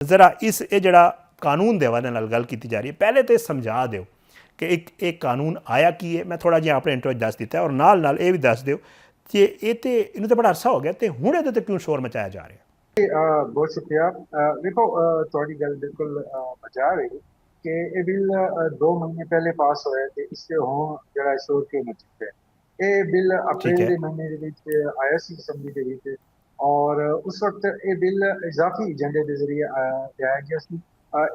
ਜ਼ਰਾ ਇਸ ਇਹ ਜਿਹੜਾ ਕਾਨੂੰਨ ਦੇ ਹਵਾਲੇ ਨਾਲ ਗੱਲ ਕੀਤੀ ਜਾ ਰਹੀ ਹੈ, ਪਹਿਲੇ ਤਾਂ ਸਮਝਾ ਦਿਓ ਕਿ ਇੱਕ ਕਾਨੂੰਨ ਆਇਆ ਕੀ ਹੈ। ਮੈਂ ਥੋੜਾ ਜਿਹਾ ਆਪਣੇ ਇੰਟਰੋ ਦੱਸ ਦਿੱਤਾ, ਔਰ ਨਾਲ ਇਹ ਵੀ ਦੱਸ ਦਿਓ ਕਿ ਇਹਨੂੰ ਤਾਂ ਬੜਾ ਅਰਸਾ ਹੋ ਗਿਆ ਤੇ ਹੁਣ ਇਹਦੇ ਤੇ ਕਿਉਂ ਸ਼ੋਰ ਮਚਾਇਆ ਜਾ ਰਿਹਾ। बहुत शुक्रिया। देखो, थोड़ी गल बिल्कुल बचा रही कि ये बिल 2 महीने पहले पास होया ते इससे हुण जड़ा शोर क्यों मची है। ये बिल ठीक अप्रैल है। के महीने दे विच आया सी असैम्बली दे विच, और उस वक्त ये बिल इजाफी एजेंडे के जरिए लिया गया सी,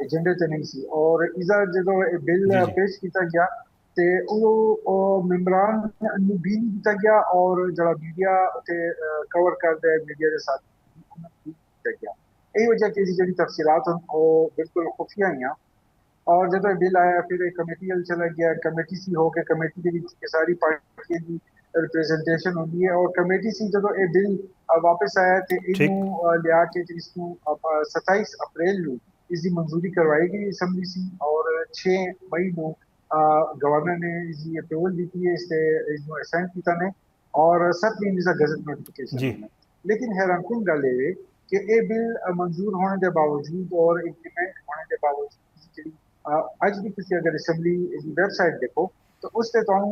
एजेंडे ते नहीं सी। और इसदा जदों ये बिल जी जी पेश किया गया ते ਉਹ ਮੈਂਬਰਾਂ ਨੂੰ ਵੀ ਨਹੀਂ ਕੀਤਾ ਗਿਆ, ਔਰ ਜਿਹੜਾ ਮੀਡੀਆ ਉੱਤੇ ਕਵਰ ਕਰਦਾ ਹੈ, ਮੀਡੀਆ ਦੇ ਸਾਥ ਗਿਆ। ਇਹ ਵਜ੍ਹਾ ਕਿ ਜਿਹੜੀ ਤਫਸੀਲਾਤ ਹਨ ਉਹ ਬਿਲਕੁਲ ਖੁਫੀਆ ਹੀ ਆ। ਔਰ ਜਦੋਂ ਇਹ ਬਿੱਲ ਆਇਆ ਫਿਰ ਇਹ ਕਮੇਟੀ ਵੱਲ ਚਲਾ ਗਿਆ, ਕਮੇਟੀ ਸੀ ਹੋ ਕੇ ਕਮੇਟੀ ਦੇ ਵਿੱਚ ਸਾਰੀ ਪਾਰਟੀਆਂ ਦੀ ਰਿਪਰੈਜ਼ੈਂਟੇਸ਼ਨ ਹੁੰਦੀ ਹੈ। ਔਰ ਕਮੇਟੀ ਸੀ ਜਦੋਂ ਇਹ ਬਿੱਲ ਵਾਪਸ ਆਇਆ ਤੇ ठीक। ਇਹਨੂੰ ਲਿਆ ਕੇ ਇਸ ਨੂੰ 27 ਅਪ੍ਰੈਲ ਨੂੰ ਇਸ ਦੀ ਮਨਜ਼ੂਰੀ ਕਰਵਾਈ ਗਈ ਅਸੈਂਬਲੀ ਸੀ, ਔਰ 6 ਮਈ ਨੂੰ ਗਵਰਨਰ ਨੇ ਇਸ ਦੀ ਅਪਰੂਵਲ ਦਿੱਤੀ ਹੈ, इसनू असेंट किया ने, और 7 दिन इसका गजट नोटिफिकेशन जी होना। लेकिन हैरानकुन गल ये कि ये बिल मंजूर होने के बावजूद और इंप्लीमेंट होने के बावजूद अज भी तुम अगर असैम्बली की वैबसाइट देखो तो उससे तुहानू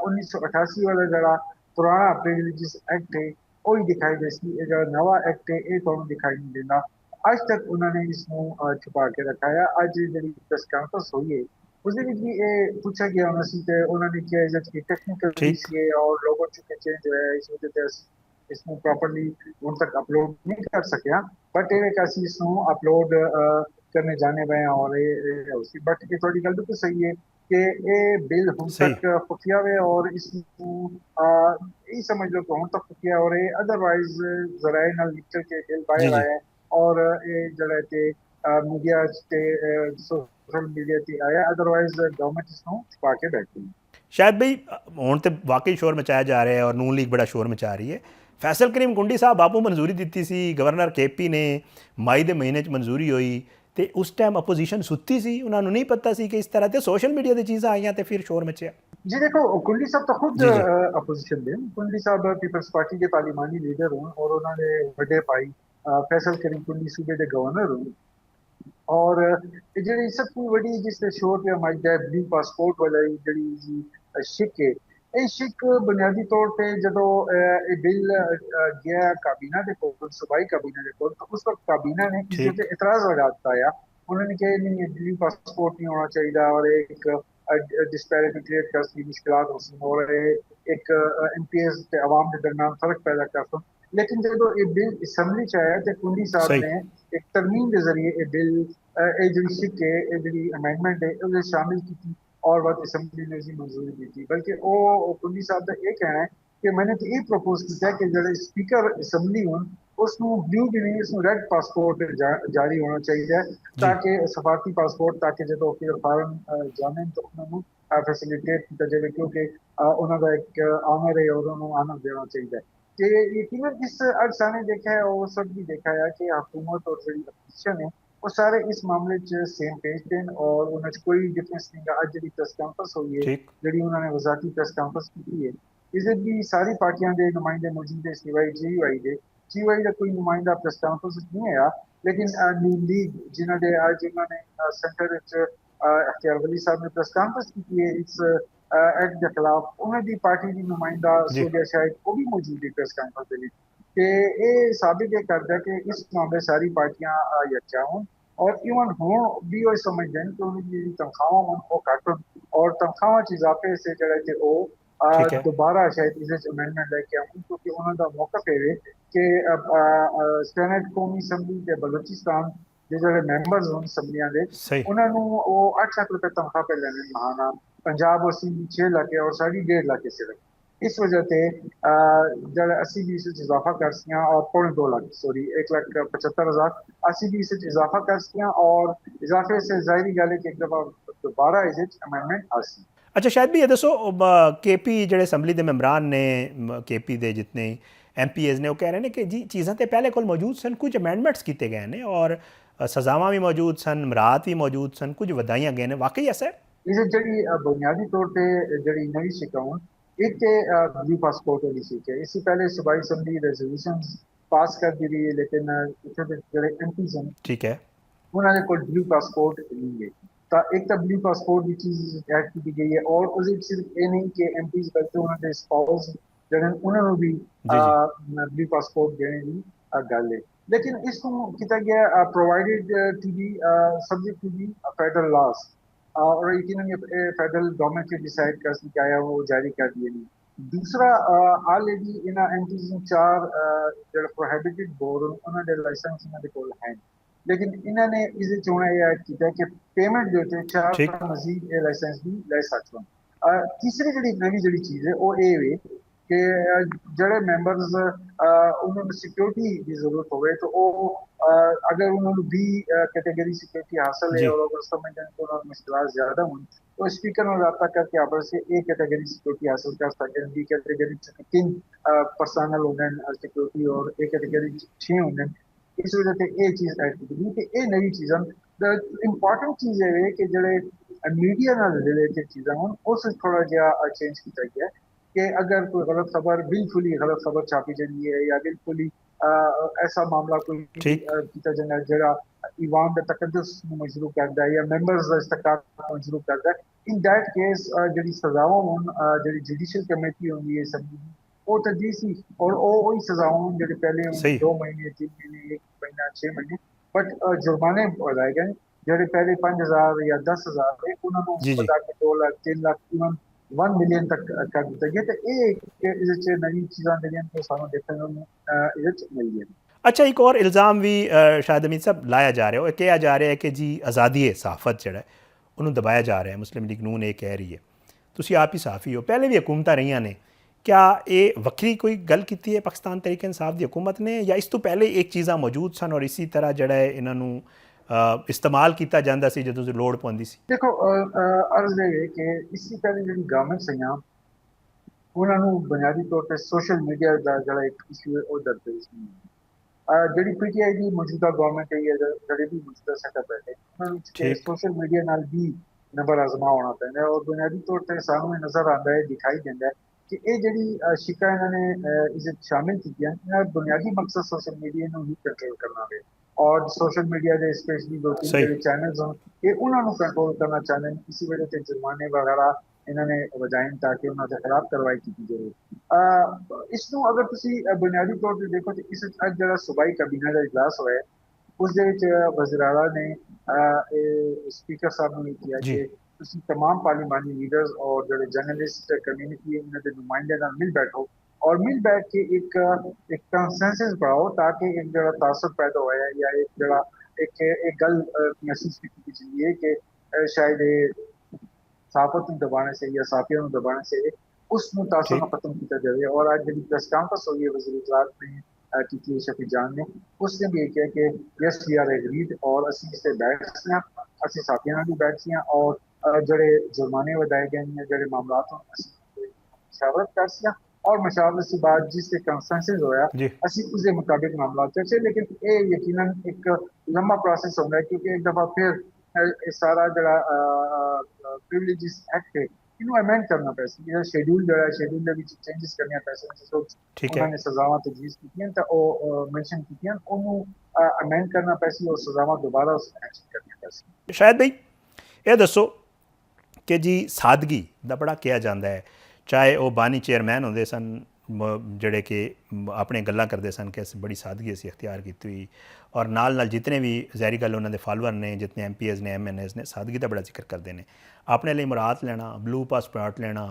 1988 वाला जरा पुराना प्रिविलेजिस एक्ट है वही दिखाई देसी, जो नवा एक्ट है ये तुहानू दिखाई नहीं देता। अज तक उन्होंने इसनू छुपा के रखा है। अज जी प्रेस कॉन्फ्रेंस हुई है उसके भी ये पूछा गया उन्होंने किया कि टेक्निकल ठीक। इशू है और लोगों के चेंज है, इस वजह से इसमें प्रॉपरली उन तक अपलोड नहीं कर सकिया। बट ये कि इसमें अपलोड करने जाने पे और बट ये थोड़ी गल बिल्कुल सही है कि ये बिल हम सही। तक खुफिया है, और इसमें यही समझ लो कि हम तक खुफिया और अदरवाइज जराए नाल निकल के बिल जी बाहर जी। आया है, और ये जरा मीडिया सोशल मीडिया ते आया, अदरवाइज गवर्नमेंट इसनू छुपा के बैठी। शायद भाई ਹੁਣ ਤੇ ਵਾਕਈ ਸ਼ੋਰ ਮਚਾਇਆ ਜਾ ਰਿਹਾ ਹੈ ਔਰ ਨੂਨ ਲੀਗ ਬੜਾ ਸ਼ੋਰ ਮਚਾ ਰਹੀ ਹੈ। ਫੈਸਲ ਕਰੀਮ ਗੁੰਡੀ ਸਾਹਿਬ ਆਪੂ ਮਨਜ਼ੂਰੀ ਦਿੱਤੀ ਸੀ, ਗਵਰਨਰ ਕੇਪੀ ਨੇ ਮਈ ਦੇ ਮਹੀਨੇ 'ਚ ਮਨਜ਼ੂਰੀ ਹੋਈ ਤੇ ਉਸ ਟਾਈਮ ਅਪੋਜੀਸ਼ਨ ਸੁੱਤੀ ਸੀ, ਉਹਨਾਂ ਨੂੰ ਨਹੀਂ ਪਤਾ ਸੀ ਕਿ ਇਸ ਤਰ੍ਹਾਂ ਤੇ ਸੋਸ਼ਲ ਮੀਡੀਆ ਦੀ ਚੀਜ਼ਾਂ ਆਈਆਂ ਤੇ ਫਿਰ ਸ਼ੋਰ ਮਚਿਆ। जी देखो, कुंडली साहब तो खुद जी जी। अपोजिशन दे। कुंडली साहब पीपल्स पार्टी के पार्लिमानी लीडर हों, और उन्होंने बड़े भाई फैसल करीम कुंडली सूबे के गवर्नर हों। और जी सबको बड़ी जिससे शोर पे मचदा है ब्लू पासपोर्ट वाला जी शिक है, ये शिक बुनियादी तौर पे जो ये बिल गया काबीना के कोल, सूबाई काबीना के कोल, तो उस वक्त काबीना ने इसके ठीक। ऊपर इतराज लगा दिया। उन्होंने कहा नहीं, ब्लू पासपोर्ट नहीं होना चाहिए, और एक डिस्पैरिटी क्रिएट कर सी, मुश्किलात हो सी, और एक एमपीएस के अवाम के दरमियान फर्क पैदा कर सी। लेकिन जो ये बिल असैम्बली च आया तो कुंडी साहब सही। ने एक तरमीम के जरिए ये बिल जी सिक है, जी अमेंडमेंट है उसे शामिल की, और बाद असैम्बली ने उसकी मंजूरी दी थी। बल्कि वो कुंडी साहब का यह कहना है कि मैंने तो ये प्रपोज किया कि जो स्पीकर असैम्बली हो उसनू ब्लू भी नहीं, उसनू रेड पासपोर्ट जारी होना चाहिए, जी। ताकि सफारती पासपोर्ट ताकि जो फॉरन जाने तो उन्होंने फैसिलिटेट किया जाए, क्योंकि उन्होंने एक आनर है और उन्होंने आनर देना चाहिए। कि यकीनन इस अर्सा ने देखा है और सब भी देखा है कि हुकूमत और जी अपोजिशन है वो सारे इस मामले सेम पेज थे, और उन्हें कोई डिफरेंस नहीं। अज जी प्रेस कॉन्फ्रेंस हुई है ठीक। जी उन्होंने वजाती प्रेस कॉन्फ्रेंस की है, इस भी सारी पार्टियां के नुमाइंदे मौजूद है सिवाय जीयूआई का कोई नुमाइंदा प्रेस कॉन्फ्रेंस नहीं आया। लेकिन नून लीग जिन्होंने अज उन्होंने सेंटर अख्तियार वली साहब ने प्रेस कॉन्फ्रेंस की है इस एक्ट के खिलाफ, उन्होंने पार्टी की नुमाइंदा जी। सूर्या शायद वो भी मौजूद है प्रेस कॉन्फ्रेंस में, कि ये साबित ये करता है कि इस मामले सारी पार्टियां यकजा हों, और इवन हों भी वो समझते हैं कि उनकी तनख्वाहों वो घट, और तनख्वाह इजाफे से जड़े वो ठीक है। दोबारा शायद इस अमेंडमेंट लेके आऊँ, क्योंकि उन्होंने मौकफ है कि सेनेट कौमी असैम्बली के बलोचिस्तान के जो मैंबर्स हों असैम्बलियां के, सही। उन्होंने वो 8 लाख रुपए तनख्वाह पे लेने महाना, पंजाब और सिंध 6 लाख और साड़ी 1.5 लाख सिर्फ। इस वजह से जरा 80-20 इजाफा कर सियां, और 2.5 लाख सॉरी 1,75,000 80-20 इजाफा कर सियां, और इजाफे से जाहिर गल है कि एक दफा दोबारा इस अमेंडमेंट आ सी। अच्छा शायद भी ये दसो केपी ਜਿਹੜੇ ਅਸੈਂਬਲੀ ਦੇ ਮੈਂਬਰਾਂ ਨੇ केपी ਦੇ जितने MPs ਨੇ ਉਹ ਕਹਿ ਰਹੇ ਨੇ ਕਿ ਜੀ ਚੀਜ਼ਾਂ ਤੇ ਪਹਿਲੇ ਕੋਲ ਮੌਜੂਦ ਸਨ, ਕੁਝ ਅਮੈਂਡਮੈਂਟਸ ਕੀਤੇ ਗਏ ਨੇ ਔਰ ਸਜ਼ਾਵਾਂ ਵੀ ਮੌਜੂਦ ਸਨ, ਮਰਾਤ ਵੀ ਮੌਜੂਦ ਸਨ, ਕੁਝ ਵਧਾਈਆਂ ਗਏ ਨੇ, ਵਾਕਈ ਐਸਾ ਹੈ? ਇਹ ਜਿਹੜੀ बुनियादी तौर पे ਜਿਹੜੀ नई शिकाउन एक ब्लू पासपोर्ट वाली सीख है। इससे पहले सूबाई असम्बली रेजोल्यूशन पास कर दी रही है, लेकिन इतने जो एमपीज हैं ठीक है। ਉਹਨਾਂ ਦੇ ਕੋਲ ਬਲੂ ਪਾਸਪੋਰਟ ਨਹੀਂ ਹੈ। ਤਾਂ ਇੱਕ ਤਾਂ ਬਲੂ ਪਾਸਪੋਰਟ ਦੀ ਚੀਜ਼ ਐਡ ਕੀਤੀ ਗਈ ਹੈ, ਔਰ ਉਹਦੇ ਵਿੱਚ ਸਿਰਫ ਇਹ ਨਹੀਂ ਕਿ ਐਮਪੀਜ਼ ਬਲਕਿ ਉਹਨਾਂ ਦੇ ਸਪਾਊਸ ਜਿਹੜੇ ਉਹਨਾਂ ਨੂੰ ਵੀ ਜੀ ਜੀ ਬਲੂ ਪਾਸਪੋਰਟ ਦੇਣ ਦੀ ਗੱਲ ਹੈ। ਲੇਕਿਨ ਇਸ ਨੂੰ ਕੀਤਾ ਗਿਆ provided to be subject to be federal laws, और यकीनन ये फेडरल गवर्नमेंट के डिसाइड कर सी क्या है वो जारी कर दिए नहीं। दूसरा ऑलरेडी इन्हां एंटीज ਨੂੰ ਚਾਰ ਜਿਹੜਾ ਪ੍ਰੋਹਿਬਿਟਡ ਬੋਰ ਉਹਨਾਂ ਦੇ ਲਾਇਸੈਂਸ ਇਹਨਾਂ ਦੇ ਕੋਲ ਹੈ, ਲੇਕਿਨ ਇਹਨਾਂ ਨੇ ਇਸ ਵਿੱਚ ਹੁਣ ਇਹ ਐਡ ਕੀਤਾ ਕਿ ਪੇਮੈਂਟ ਦੇ ਉੱਤੇ ਠੀਕ ਚਾਰ ਮਜ਼ੀਦ ਇਹ ਲਾਇਸੈਂਸ ਵੀ ਲੈ ਸਕਦੇ ਹੋ। ਤੀਸਰੀ ਜਿਹੜੀ ਨਵੀਂ ਜਿਹੜੀ ਚੀਜ਼ ਹੈ ਉਹ ਇਹ ਵੇ ਕਿ ਜਿਹੜੇ ਮੈਂਬਰਸ ਉਹਨਾਂ ਨੂੰ ਸਿਕਿਉਰਿਟੀ ਦੀ ਜ਼ਰੂਰਤ ਹੋਵੇ ਤਾਂ ਉਹ अगर उन्होंने भी कैटेगरी सिक्योरिटी हासिल है जी और अगर समझने को मुश्किल ज़्यादा हुई तो स्पीकर में रब्ता करके आपस से एक कैटेगरी सिक्योरिटी हासिल कर सकते हैं। बी कैटेगरी 3 पर्सनल होने सिक्योरिटी और एक कैटेगरी 6 होने। इस वजह से ये चीज़ ऐड की गई कि ये नई चीज़ां द इंपॉर्टेंट चीज़ है कि जड़े मीडिया नाल रिलेटेड चीज़ां हों उस थोड़ा जिहा चेंज किया गया कि अगर कोई गलत खबर बिल्कुल ही गलत खबर छापी जाती है या बिल्कुल ही ऐसा मामला कोई ठीक किया जाना जरा ईवान का तकद्दुस मजरू करता है या मेंबर्स का इस्तेकाम मजरू करता है। इन दैट केस जी सजावां होन जी जुडिशियल कमेटी होंगी है सब वो तजी सी और वही सजावां होन जो पहले सही 2 महीने 3 महीने 1 महीना 6 महीने बट जुर्माने लगाए गए जो पहले 5,000 या 10,000 है उन्होंने जी जी बता के 2 लाख 3 लाख इवन 1 मिलियन तक कर दिता गया। तो ये नवी चीज़ां जो सानू देखने मिल गई। अच्छा एक और इल्ज़ाम भी शायद अमीर साहब लाया जा रहा है, कहा जा रहा है कि जी आज़ादी है सहाफ़त जड़ा उन्होंने दबाया जा रहा है, मुस्लिम लीग नून ये कह रही है। तुसी आप ही सहाफ़ी हो, पहले भी हुकूमत रही ने, क्या ये वक्री कोई गल की है पाकिस्तान तहरीक इंसाफ की हुकूमत ने या इस तो पहले एक चीज़ां मौजूद सन और इसी तरह जड़ा है इन्हों इस्तेमाल किया जाता सी जो लोड़ पौंदी सी? देखो अर्ज है कि इसी पहले जी गवर्नमेंट से उन्होंने बुनियादी तौर पर सोशल मीडिया का जरा एक इशू है वो दरपेश नहीं जी पीटीआई की मौजूदा गवर्नमेंट है या जड़े भी मौजूदा सेटअप है उन्होंने ठीक सोशल मीडिया नाल भी नंबर आजमा होना पैंदा है और बुनियादी तौर पर सानू नजर आता है दिखाई देता है कि ये जी शिका इन्होंने इस शामिल की बुनियादी मकसद सोशल मीडिया को ही कंट्रोल करना है और सोशल मीडिया के स्पेशली 2-3 सही जो चैनल्स हों ये उन्होंने कंट्रोल करना चाहते हैं। इसी वजह से जुर्माने वगैरह इन्होंने वजाइन ताकि उन्होंने खिलाफ कार्रवाई की जाए। इसनों अगर तुम बुनियादी तौर पर देखो तो इस जो सूबाई कैबिनेट का इजलास होया है उस वज़ीर आला ने स्पीकर साहब ने किया जी कि तमाम पार्लिमानी लीडर्स और जो जर्नलिस्ट कम्यूनिटी है उन्होंने नुमाइंदे मिल बैठो और मिल बैठ के एक कंसेंसस बनाओ ताकि एक जरा तासुर पैदा होया या एक जरा एक गल महसूस की जाती है कि शायद सहाफत दबाने से या साफियों दबाने से उस तासुर ठीक खत्म किया जाए। और आज जी प्रेस कॉन्फ्रेंस हुई है वज़ीर ने की शफी जान ने उसने भी किया कि यस वी आर एग्रीड और असी इस बैठ हैं असी साफियों भी बैठ हैं और जड़े जुर्माने वधाए गए हैं जड़े मामला मशावरत कर सी और मशावरत से बाद जिससे कंसेंसस होया जी असी उसके मुताबिक मामला चर्चे। लेकिन ये यकीनन एक लंबा प्रोसेस होता है क्योंकि एक दफा फिर सारा जड़ा प्रिविलेजेस एक्ट है इन्हों अमेंड करना पैसे शेड्यूल जो है शेड्यूल के चेंजेस करने पैसे ठीक है उन्होंने सजावां तजवीज़ की तो मेंशन की उन्होंने अमेंड करना पैसी और सजावां दोबारा उस मेंशन करनी पैसी। शायद भाई ये दसो कि जी सादगी का बड़ा किया जाता है, चाहे वो बानी चेयरमैन होंदे सन जड़े कि अपने गल्लां करते सन कि बड़ी सादगी असी अख्तियार की हुई और नाल जितने भी जहरी गल उन्होंने फॉलोअर ने जितने MPs ने MNAs ने सादगी का बड़ा जिक्र करते हैं। अपने लिए मुराद लेना ब्लू पासपोर्ट लेना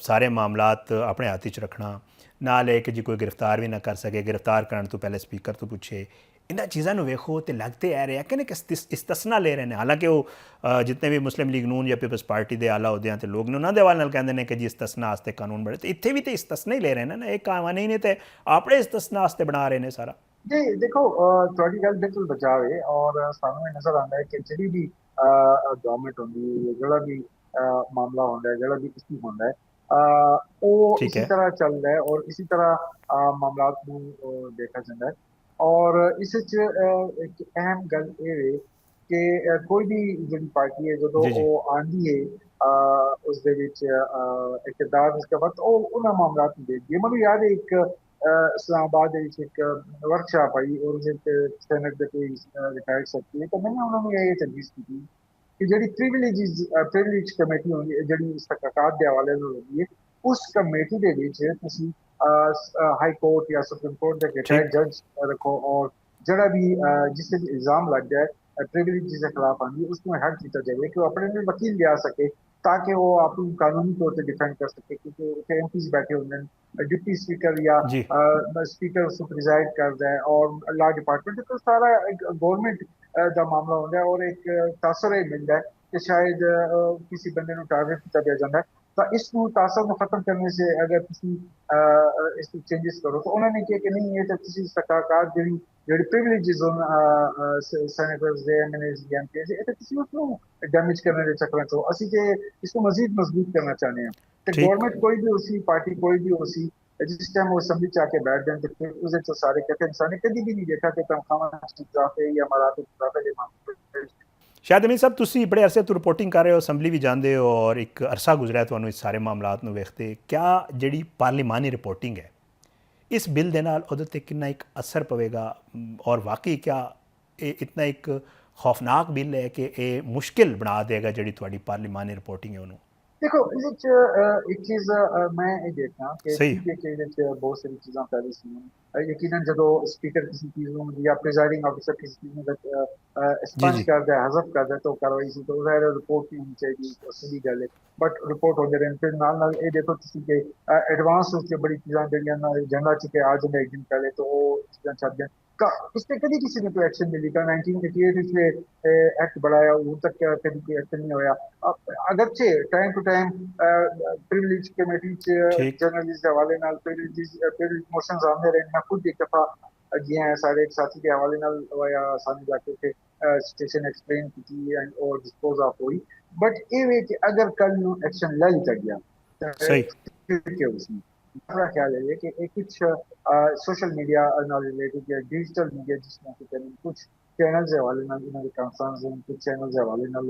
सारे मामलात अपने हाथ च रखना नाल है कि जी कोई गिरफ्तार भी ना कर सके गिरफ्तार करने तो पहले स्पीकर तो पूछे इन्होंने चीज़ों वेखो तो लगते आ रहे हैं कि इस्तना ले रहे हैं। हालांकि वो जितने भी मुस्लिम लीग नून या पीपल्स पार्टी के आला उहदे ते लोग ने उन्होंने हवाले कहते हैं कि जी इस्तना वास्ते कानून बने तो इतने भी तो इस्तना ही ले रहे हैं ना एक कानून ही नहीं तो अपने इस्तना वास्ते बना रहे हैं सारा। जी देखो थोड़ी गल बिल्कुल बचाव है और सानू नजर आता है कि जी भी गवर्नमेंट होंगी जो भी मामला होता है जो भी इशू होता है वो इसी तरह चल रहा है और इसी तरह मामला देखा जाता है। और इस एक अहम गल ये कि कोई भी जी पार्टी है जो आंदी है उस इकतदार उसके बाद उन्होंने मामला देखती है। मैं याद है एक ਇਸਲਾਮਾਬਾਦ ਦੇ ਵਿੱਚ ਇੱਕ ਵਰਕਸ਼ਾਪ ਆਈ ਔਰ ਉਹਦੇ ਤੇ ਸੈਨੇਟ ਦੇ ਕੋਈ ਰਿਟਾਇਰਡ ਸੈਕਟਰੀ, ਤਾਂ ਮੈंने ਉਹਨਾਂ ਨੂੰ ਇਹ ਤਜਵੀਜ਼ ਕੀਤੀ ਕਿ ਜਿਹੜੀ ਪ੍ਰਿਵਿਲੇਜ ਕਮੇਟੀ ਹੁੰਦੀ ਹੈ, ਜਿਹੜੀ ਇਸਤਕਾਤ ਦੇ ਹਵਾਲੇ ਨਾਲ ਹੁੰਦੀ ਹੈ, ਉਸ ਕਮੇਟੀ ਦੇ ਵਿੱਚ ਤੁਸੀਂ ਹਾਈ ਕੋਰਟ ਜਾਂ ਸੁਪਰੀਮ ਕੋਰਟ ਦੇ ਰਿਟਾਇਰਡ ਠੀਕ ਜੱਜ ਰੱਖੋ, ਔਰ ਜਿਹੜਾ ਵੀ ਜਿਸ ਤੇ ਵੀ ਇਲਜ਼ਾਮ ਲੱਗ ਜਾਏ ਪ੍रिविलेज ਦੇ ਖਿਲਾਫ ਆਂਦੀ ਉਸ ਨੂੰ ਹੈਲਪ ਕੀਤਾ ਜਾਵੇ ਕਿ ਉਹ ਆਪਣੇ ਲਈ ਵਕੀਲ ਲਿਆ ਸਕੇ ताकि वो आपको कानूनी तौर पर डिफेंड कर सके, क्योंकि उत्थे एमपीज बैठे होंगे, डिप्टी स्पीकर या जी स्पीकर उस प्रिजाइड करता है, और लॉ डिपार्टमेंट तो सारा एक गवर्नमेंट का मामला होता है, और एक तासर ये मिलता है कि शायद किसी बंदे को टारगेट किया दिया जाता है, तो इस तासर को खत्म करने से अगर किसी इस चेंजेस करो, तो उन्होंने कहा कि नहीं, ये तो किसी सकाकार जी ਜਿਹੜੀ ਪ੍ਰਿਵਿਲੇजेस ਸੈਨੇਟਰਸ ਦੇ ਐਮਐਨਏਸ ਦੇ ਐਮਪੀਜ਼ ਇਹ ਤਾਂ ਕਿਸੇ ਨੂੰ ਡੈਮੇਜ ਕਰਨ ਦੇ ਚੱਕਰਾਂ ਚੋਂ ਅਸੀਂ ਤੇ ਇਸ ਨੂੰ ਮਜ਼ੀਦ ਮਜ਼ਬੂਤ ਕਰਨਾ ਚਾਹੁੰਦੇ ਹਾਂ ਤੇ ठीक ਗਵਰਨਮੈਂਟ ਕੋਈ ਵੀ ਉਸੀ ਪਾਰਟੀ ਕੋਈ ਵੀ ਉਸੀ ਜਿਸ ਟਾਈਮ ਉਹ ਅਸੈਂਬਲੀ ਚ ਆ ਕੇ ਬੈਠ ਜਾਣ ਤੇ ਫਿਰ ਉਹਦੇ ਚ ਸਾਰੇ ਕਹਿੰਦੇ ਇਨਸਾਨ ਨੇ ਕਦੀ ਵੀ ਨਹੀਂ ਦੇਖਾ ਕਿ ਤਨਖਾਹਾਂ ਚ ਇਜ਼ਾਫੇ ਜਾਂ ਮਰਾਤਬ ਇਜ਼ਾਫੇ ਦੇ ਮਾਮਲੇ ਸ਼ਾਇਦ ਅਮੀਨ ਸਾਹਿਬ ਤੁਸੀਂ ਬੜੇ ਅਰਸੇ ਤੋਂ ਰਿਪੋਰਟਿੰਗ ਕਰ ਰਹੇ ਹੋ, ਅਸੈਂਬਲੀ ਵੀ ਜਾਂਦੇ ਹੋ ਔਰ ਇੱਕ ਅਰਸਾ ਗੁਜ਼ਰਿਆ ਤੁਹਾਨੂੰ ਇਸ ਸਾਰੇ ਮਾਮਲਾਤ ਨੂੰ ਵੇਖਦੇ, ਕਿਆ ਜਿਹੜੀ ਪਾਰਲੀਮਾਨੀ ਰਿਪੋਰਟਿੰਗ ਹੈ ਇਸ ਬਿੱਲ ਦੇ ਨਾਲ ਉਹਦੇ 'ਤੇ ਕਿੰਨਾ ਇੱਕ ਅਸਰ ਪਵੇਗਾ ਔਰ ਵਾਕਈ ਕਿਆ ਇਹ ਇਤਨਾ ਇੱਕ ਖੌਫਨਾਕ ਬਿੱਲ ਹੈ ਕਿ ਇਹ ਮੁਸ਼ਕਿਲ ਬਣਾ ਦੇਗਾ ਜਿਹੜੀ ਤੁਹਾਡੀ ਪਾਰਲੀਮਾਨੀ ਰਿਪੋਰਟਿੰਗ ਹੈ ਉਹਨੂੰ? देखो एक चीज मैं ये देखना कि सही ठीक है कि बहुत सारी चीज़ां पहले सी यकीनन जो स्पीकर किसी चीज़ में या प्रिजाइडिंग ऑफिसर किसी चीज़ में जी स्पंज जी कर दे हजफ कर दे तो कार्रवाई सी तो ज़ाहिर रिपोर्ट नहीं होनी चाहिए, तो सीधी गल है, बट रिपोर्ट होते रहे फिर नाल ये देखो किसी के एडवांस उसके बड़ी चीज़ां जड़ियां एजेंडा च के आज एक दिन पहले तो वो चीज़ां छड़ दें इस पर कभी किसी ने कोई एक्शन नहीं लिखा। 1988 में एक्ट बढ़ाया वो तक कभी कोई एक्शन नहीं होया। अगरचे time to time privilege committee ठीक जर्नलिस्ट के हवाले नाल प्रिविलेज मोशंस आंदे रहे। मैं खुद एक दफा जियां सारे एक साथी के हवाले नाल या सामने जाके थे सिचुएशन एक्सप्लेन की और डिस्पोज ऑफ हुई, बट ये वे कि अगर कल नु एक्शन ले लिया गया सही फिर उसमें मेरा ख्याल है कि कुछ सोशल मीडिया नाल रिलेटेड या डिजिटल मीडिया जिसमें कि कुछ चैनल्स के हवाले नाल इन्हां दे कंसर्न्स हैं, कुछ चैनल्स के हवाले नाल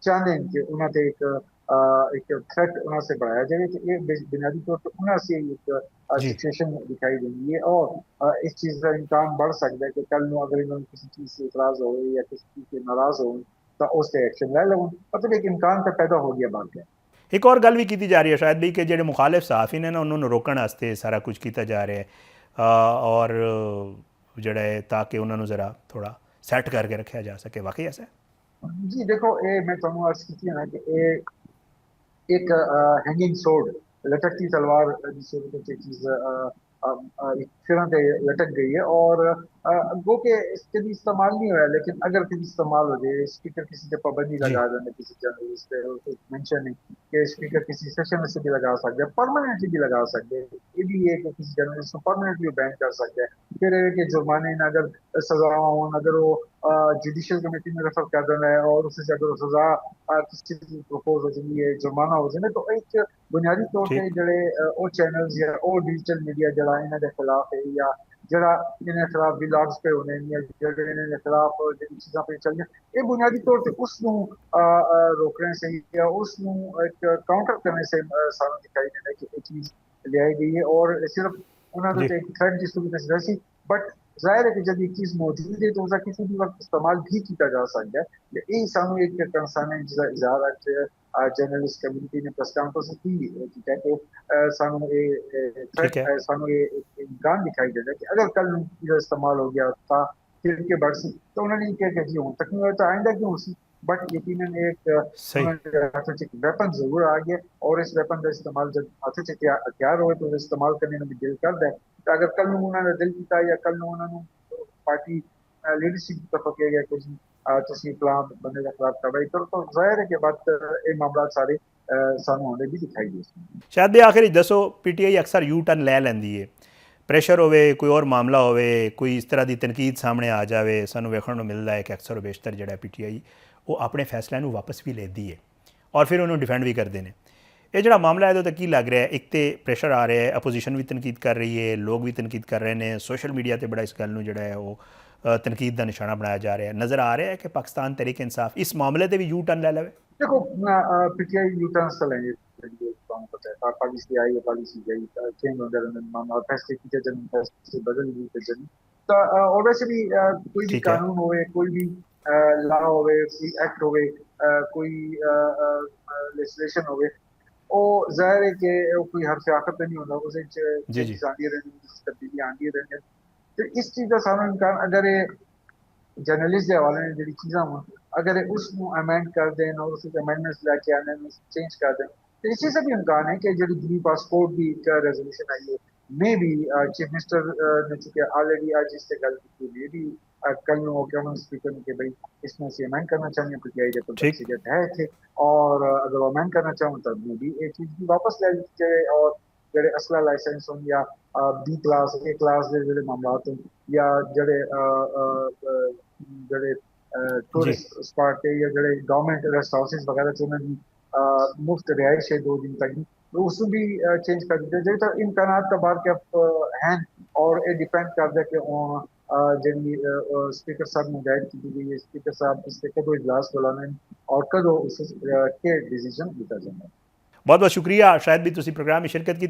चाहते हैं कि उन्हां ते एक थ्रेट उन्हां से बढ़ाया जाए कि ये बुनियादी तौर पर उन्हां से एक जी सिचुएशन दिखाई देंगी है, और इस चीज़ का इम्कान बढ़ सकता है कि कल नु अगर इन्होंने किसी चीज़ से इतराज़ हो या किसी चीज़ से नाराज़ हो तो उस पर एक्शन ले लो, मतलब एक इम्कान तो पैदा हो गया बात है। एक और गल भी की जा रही है शायद भी कि जो मुखालिफ सहाफ़ी ने ना उन्होंने रोकने वास्ते सारा कुछ किया जा रहा है और जड़ा है ताकि उन्होंने ज़रा थोड़ा सैट करके रखा जा सके, वाकई ऐसा है? जी देखो ये मैं तुहानू अर्ज की ना कि एक हैंगिंग सोर्ड लटकती तलवार जिसे चीज फिर लटक गई है, और गो के इसके भी इस्तेमाल नहीं हुआ, लेकिन अगर कभी इस्तेमाल हो जाए स्पीकर किसी पे पाबंदी जी लगा देना किसी जर्नलिस्ट पे मेंशन है कि स्पीकर किसी सेशन से भी लगा सकते हैं, परमानेंटली भी लगा सकते हैं, ये भी है कि किसी जर्नलिस्ट को परमानेंटली बैन कर सकते हैं। फिर है कि जुर्माने न अगर सजा हो अगर वो जुडिशियल कमेटी में रेफर कर देना है और उससे अगर सजा किसी भी प्रपोज हो जाए है जुर्माना हो जाए तो एक बुनियादी तौर पर ठीक जड़े वो चैनल्स या वो डिजिटल मीडिया जड़ा इन्होंने खिलाफ है या जड़ा इन्हें खिलाफ व्लॉग्स पे होने या जड़े इन्हें खिलाफ जिन चीज़ां पे चल ये बुनियादी तौर पर उसनू रोकने से या उसनू एक काउंटर करने से सानू दिखाई देना कि ये चीज़ लियाई गई है, और सिर्फ उन्होंने जी एक थ्रेड की सुविधा वैसी, बट जाहिर है कि जब ये चीज़ मौजूद है तो उसका किसी भी वक्त इस्तेमाल भी किया जा सकता है। ये सानू एक कंसर्न है जिसका इजहार आज जर्नलिस्ट कम्युनिटी ने प्रेस कॉन्फ्रेंस की है कि सानू ये ठीक है थ्रेट सानू ये इम्कान दिखाई देता है कि अगर कल इसका इस्तेमाल हो गया था फिर के बढ़ सी तो उन्होंने क्या कि जी हूँ तक नहीं हुआ तो आइंदा क्यों सी, बट यकीनन एक सही हाथों से वेपन जरूर आ गया, और इस वेपन का इस्तेमाल जब हाथों से हथियार हो तो इस्तेमाल करने में भी दिल कर दे, तो अगर कल उन्होंने दिल किया या कल उन्होंने पार्टी लीडरशिप की तरफ किया गया कि ਤੁਸੀਂ ਫਲਾਣ ਬੰਦੇ ਦਾ ਖਿਲਾਫ ਕਾਰਵਾਈ ਕਰੋ ਤਾਂ ਜ਼ਾਹਿਰ ਹੈ ਕਿ ਬਾਤ ਇਹ ਮਾਮਲਾ ਸਾਰੇ ਸਾਨੂੰ ਹੁੰਦੇ ਵੀ ਦਿਖਾਈ ਦੇ ਸਕਦੇ। ਸ਼ਾਇਦ ਦੇ ਆਖਿਰ ਦੱਸੋ ਪੀਟੀਆਈ ਅਕਸਰ ਯੂ ਟਰਨ ਲੈ ਲੈਂਦੀ ਹੈ, ਪ੍ਰੈਸ਼ਰ ਹੋਵੇ ਕੋਈ ਹੋਰ ਮਾਮਲਾ ਹੋਵੇ ਕੋਈ ਇਸ ਤਰ੍ਹਾਂ ਦੀ ਤਨਕੀਦ ਸਾਹਮਣੇ ਆ ਜਾਵੇ, ਸਾਨੂੰ ਵੇਖਣ ਨੂੰ ਮਿਲਦਾ ਹੈ ਕਿ ਅਕਸਰ ਬੇਸ਼ਤਰ ਜਿਹੜਾ ਪੀਟੀਆਈ ਉਹ ਆਪਣੇ ਫੈਸਲਿਆਂ ਨੂੰ ਵਾਪਸ ਵੀ ਲੈਂਦੀ ਹੈ ਔਰ ਫਿਰ ਉਹਨੂੰ ਡਿਫੈਂਡ ਵੀ ਕਰਦੇ ਨੇ। ਇਹ ਜਿਹੜਾ ਮਾਮਲਾ ਇਹਦੇ ਉੱਤੇ ਕੀ ਲੱਗ ਰਿਹਾ ਹੈ? ਇੱਕ ਤੇ ਪ੍ਰੈਸ਼ਰ ਆ ਰਿਹਾ ਹੈ, ਅਪੋਜੀਸ਼ਨ ਵੀ ਤਨਕੀਦ ਕਰ ਰਹੀ ਹੈ, ਲੋਕ ਵੀ ਤਨਕੀਦ ਕਰ ਰਹੇ ਨੇ, ਸੋਸ਼ਲ ਮੀਡੀਆ 'ਤੇ ਬੜਾ ਇਸ ਗੱਲ ਨੂੰ ਜਿਹੜਾ ਹੈ ਉਹ ਤਨਕੀਦ ਦਾ ਨਿਸ਼ਾਨਾ ਬਣਾਇਆ ਜਾ ਰਿਹਾ ਹੈ। ਨਜ਼ਰ ਆ ਰਿਹਾ ਹੈ ਕਿ ਪਾਕਿਸਤਾਨ ਤਹਿਰੀਕ ਇਨਸਾਫ ਇਸ ਮਾਮਲੇ 'ਤੇ ਵੀ ਯੂ ਟਰਨ ਲੈ ਲਵੇ। देखो पीटीआई यू टर्न से लेंगे ਤੁਹਾਨੂੰ ਪਤਾ ਹੈ ਪਾਲਿਸੀ ਆਈ ਹੈ ਪਾਲਿਸੀ ਗਈ ਚੇਂਜ ਹੁੰਦੇ ਰਹਿੰਦੇ ਨੇ ਮਾਮਲਾ ਫੈਸਲੇ ਕੀਤੇ ਜਾਂਦੇ ਫੈਸਲੇ ਬਦਲ ਵੀ ਕੀਤੇ ਜਾਂਦੇ ਤਾਂ ਔਰ ਵੈਸੇ ਵੀ ਕੋਈ ਵੀ ਠੀਕ ਹੈ ਕਾਨੂੰਨ ਹੋਵੇ ਕੋਈ ਵੀ ਲਾ ਹੋਵੇ ਕੋਈ ਐਕਟ ਹੋਵੇ ਕੋਈ ਲੈਜਿਸਲੇਸ਼ਨ ਹੋਵੇ ਉਹ ਜ਼ਾਹਿਰ ਹੈ ਕਿ ਉਹ ਕੋਈ ਹਰ ਆਖਰ ਤੇ ਨਹੀਂ ਹੁੰਦਾ ਉਹਦੇ ਚ ਜੀ ਜੀ ਚੇਂਜਸ ਆਉਂਦੀਆਂ ਰਹਿੰਦੀਆਂ ਤਬਦੀਲੀਆਂ ਆਉਂਦੀਆਂ ਰਹਿੰਦੀਆਂ ਤੇ ਇਸ ਚੀਜ਼ ਦਾ ਸਾਨੂੰ ਇਮਕਾਨ ਅਗਰ ਇਹ ਜਰਨਲਿਸਟ ਦੇ ਹਵਾਲੇ ਨਾਲ ਜਿਹੜੀ ਚੀਜ਼ਾਂ ਹੋਣ अगर उस अमेंड कर दें और उस अमेंडमेंट्स लेके आने में चेंज कर दें तो इसी से भी इम्कान है कि जो ग्रीन पासपोर्ट भी का रेजोल्यूशन आई है मे भी चीफ मिनिस्टर ने चुके ऑलरेडी आज इससे गल की ये भी कल हो गया उन्होंने स्पीकर ने कि भाई इसमें से अमेंड करना चाहिए क्योंकि आई जब ठीक तक है थे और अगर अमेंड करना चाहूँ तब में भी एक चीज़ भी वापस ले ली जाए और ਜਿਹੜੇ ਅਸਲਾ ਲਾਇਸੈਂਸ ਹੋਣ ਜਾਂ ਬੀ ਕਲਾਸ ਏ ਕਲਾਸ ਦੇ ਜਿਹੜੇ ਮਾਮਲਾਤ ਹੋਣ ਜਾਂ ਜਿਹੜੇ ਜੀ टूरिस्ट स्पॉट पे या जड़े गवर्नमेंट रेस्ट हाउसेस वगैरह च उन्होंने मुफ्त रिहाइश है 2 दिन तक तो उसमें भी चेंज कर दिया जाए तो इम्कान का बार के हैं और ये डिपेंड करता है कि जी स्पीकर साहब ने गाइड की गई है स्पीकर साहब इससे कदों इजलास बुलाने और कदों उस के डिसीजन लिया जाए बहुत बहुत शुक्रिया शायद भी ਤੁਸੀਂ ਪ੍ਰੋਗਰਾਮ ਵਿੱਚ ਸ਼ਿਰਕਤ ਕੀਤੀ